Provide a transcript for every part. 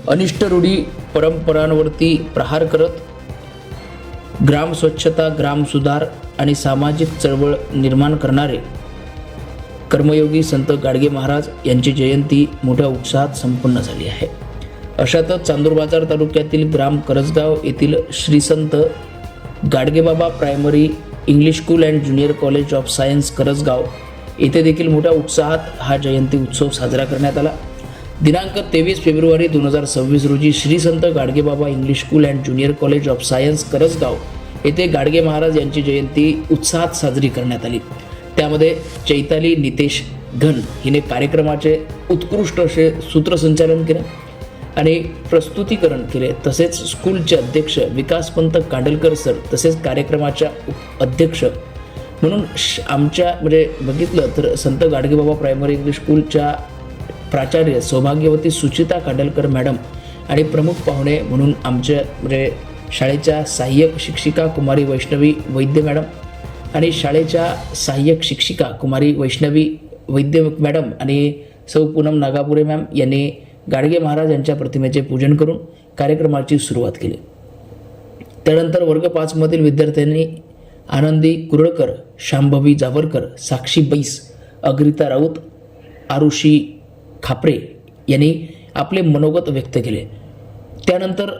अनिष्ट रूढी परंपरांवरती प्रहार करत ग्राम स्वच्छता, ग्राम सुधार आणि सामाजिक चळवळ निर्माण करणारे कर्मयोगी संत गाडगे महाराज यांची जयंती मोठ्या उत्साहात संपन्न झाली आहे. अशातच चांदूरबाजार तालुक्यातील ग्राम करजगाव येथील Shri Sant Gadgebaba primary English school and junior college of science Karajgaon येथे देखील मोठ्या उत्साहात हा जयंती उत्सव साजरा करण्यात आला. दिनांक 23 फेब्रुवारी 2026 रोजी Shri Sant Gadgebaba English school and junior college of science Karajgaon येथे गाडगे महाराज यांची जयंती उत्साहात साजरी करण्यात आली. त्यामध्ये चैताली नितेश घन हिने कार्यक्रमाचे उत्कृष्ट असे सूत्रसंचालन केले आणि प्रस्तुतीकरण केले. तसेच स्कूलचे अध्यक्ष विकासपंत कांडलकर सर तसेच कार्यक्रमाच्या अध्यक्ष म्हणून आमच्या बघितलं तर संत गाडगेबाबा प्रायमरी इंग्लिश स्कूलच्या प्राचार्य सौभाग्यवती सुचिता कांडलकर मॅडम आणि प्रमुख पाहुणे म्हणून आमच्या शाळेच्या सहाय्यक शिक्षिका कुमारी वैष्णवी वैद्य मॅडम आणि शाळेच्या सहाय्यक शिक्षिका कुमारी वैष्णवी वैद्य मॅडम आणि सौ पूनम नागापुरे मॅम यांनी गाडगे महाराज यांच्या प्रतिमेचे पूजन करून कार्यक्रमाची सुरुवात केली. त्यानंतर वर्ग 5 मधील विद्यार्थ्यांनी आनंदी कुरळकर, शांभवी जावरकर, साक्षी बैस, अग्रिता राऊत, आरुषी खापरे यांनी आपले मनोगत व्यक्त केले. त्यानंतर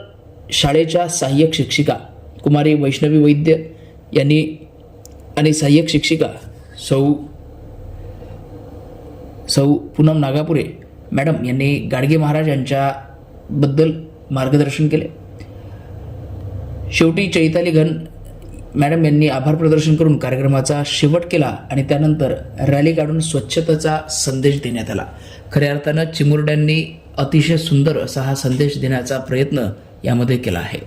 शाळेच्या सहाय्यक शिक्षिका कुमारी वैष्णवी वैद्य यांनी आणि सहाय्यक शिक्षिका सौ पूनम नागापुरे मॅडम यांनी गाडगे महाराज यांच्याबद्दल मार्गदर्शन केले. शेवटी चैताली घन मॅडम यांनी आभार प्रदर्शन करून कार्यक्रमाचा शेवट केला आणि त्यानंतर रॅली काढून स्वच्छतेचा संदेश देण्यात आला. खऱ्या अर्थानं चिमुरड्यांनी अतिशय सुंदर असा हा संदेश देण्याचा प्रयत्न यामध्ये केला आहे.